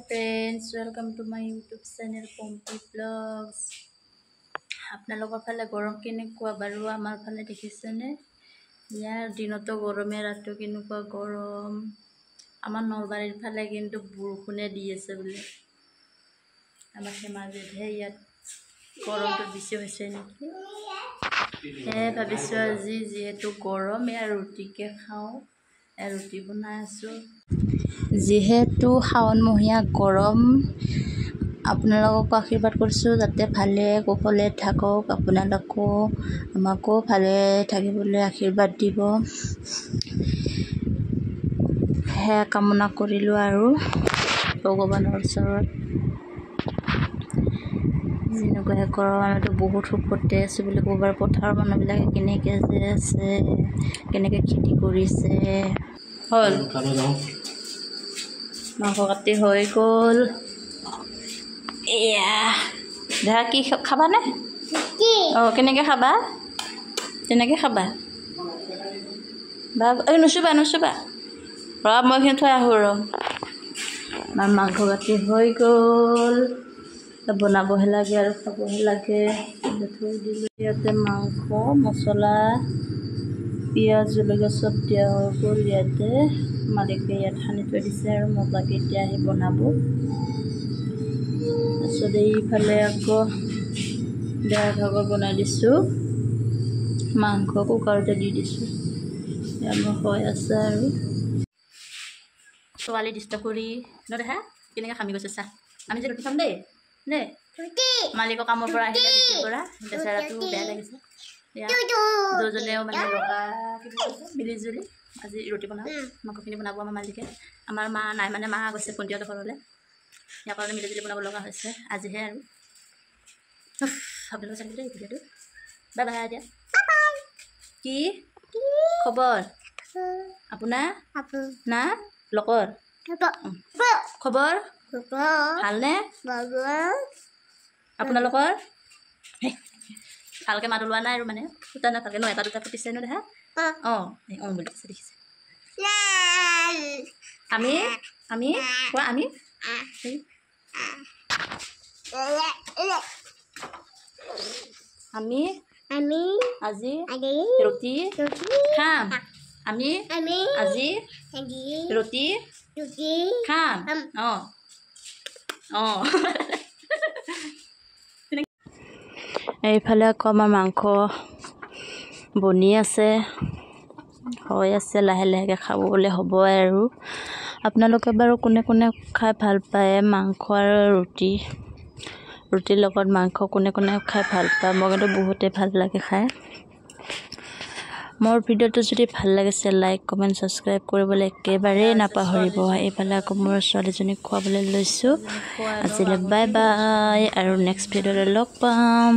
Hi friends, welcome to my YouTube channel Pompi Vlogs. আপোনালোকৰ ফালে গৰম কেনেকুৱা বাৰু আমাৰ ফালে দেখিছেনে? ইয়াৰ দিনতো গৰমে ৰাতিও কেনেকুৱা গৰম। আমাৰ নলবাৰীৰ ফালে কিন্তু বৰষুণে দি আছে বোলে। আমাৰ ধেমাজিতহে ইয়াত গৰমটো বেছি হৈছে নেকি? ভাবিছোঁ আজি যিহেতু গৰম এয়া ৰুটিকে খাওঁ। ৰুটি বনাই আছোঁ। যিহেতু শাওণমহীয়া গৰম, আপোনালোকক আশীৰ্বাদ কৰিছোঁ যাতে ভালে কুশলে থাকক। আপোনালোকো আমাকো ভালে থাকিবলৈ আশীৰ্বাদ দিব, সেয়া কামনা কৰিলোঁ আৰু ভগৱানৰ ওচৰত। যেনেকুৱা গৰম, আমিতো বহুত সুখতে আছোঁ বুলি ক'ব পাৰোঁ। পথাৰৰ মানুহবিলাকে কেনেকৈ যে আছে, কেনেকৈ খেতি কৰিছে। হ'ল মাংস কাটি হৈ গ'ল। এয়া দেহা কি খাবানে? কেনেকৈ খাবা? তেনেকৈ খাবা বা নুচুবা মই এইখিনি থৈ আহোঁ ৰ। আমাৰ মাংস কাটি হৈ গ'ল, বনাবহে লাগে আৰু খাবহে লাগে। থৈ দিলোঁ ইয়াতে মাংস, মছলা, পিঁয়াজ, জলকীয়া চব দিয়া হৈ গ'ল। ইয়াতে মালিকে ইয়াত সানি থৈ দিছে আৰু মজাকে এতিয়া আহি বনাব। তাৰপিছত এইফালে আকৌ ডেৰ ভাগৰ বনাই দিছোঁ, মাংস কুকাৰতে দি দিছোঁ। এয়া মোৰ হৈ আছে আৰু ছোৱালী ডিষ্টাৰ্ব কৰি দেখা কেনেকৈ খামি গৈছে চা। আমি যে ৰুটি খাম দেই মালিকৰ কামৰ পৰা আহিলে, ডিউটিৰ পৰা। বেচেৰাটো বেয়া লাগিছে। দুজনেও মানে ৰখা মিলিজুলি আজি ৰুটি বনাওঁ। মাংসখিনি বনাব আমাৰ মালিকে। আমাৰ মা নাই, মানে মা গৈছে ভণ্টিহঁতৰ ঘৰলৈ। ইয়াৰ কাৰণে মিলিজুলি বনাব লগা হৈছে আজিহে আৰু। আপোনালোকে চালি দেই ভিডিঅ'টো। বাই বাই এতিয়া। কি খবৰ আপোনাৰ? না লকৰ খবৰ ভালনে আপোনালোকৰ? ভালকৈ মাত ওলোৱা নাই আৰু মানে ফুটা নাই ভালকৈ। এটা দুটা ফুটিছে ন দেখা? বুলি কৈছে, দেখিছে। আমি কোৱা আমি আজি ৰুটি খাম। আমি আজি ৰুটি খাম। এইফালে আকৌ আমাৰ মাংস বনি আছে, হৈ আছে, লাহে লাহেকৈ খাবলৈ হ'ব আৰু। আপোনালোকে বাৰু কোনে কোনে খাই ভাল পায় মাংস আৰু ৰুটিৰ লগত মাংস কোনে কোনে খাই ভাল পায়? মই কিন্তু বহুতেই ভাল লাগে খাই। মোৰ ভিডিঅ'টো যদি ভাল লাগিছে লাইক কমেণ্ট ছাবস্ক্ৰাইব কৰিবলৈ একেবাৰেই নাপাহৰিব। এইফালে আকৌ মোৰ ছোৱালীজনীক খুৱাবলৈ লৈছোঁ। আজিলৈ বাই বাই, আৰু নেক্সট ভিডিঅ'লৈ লগ পাম।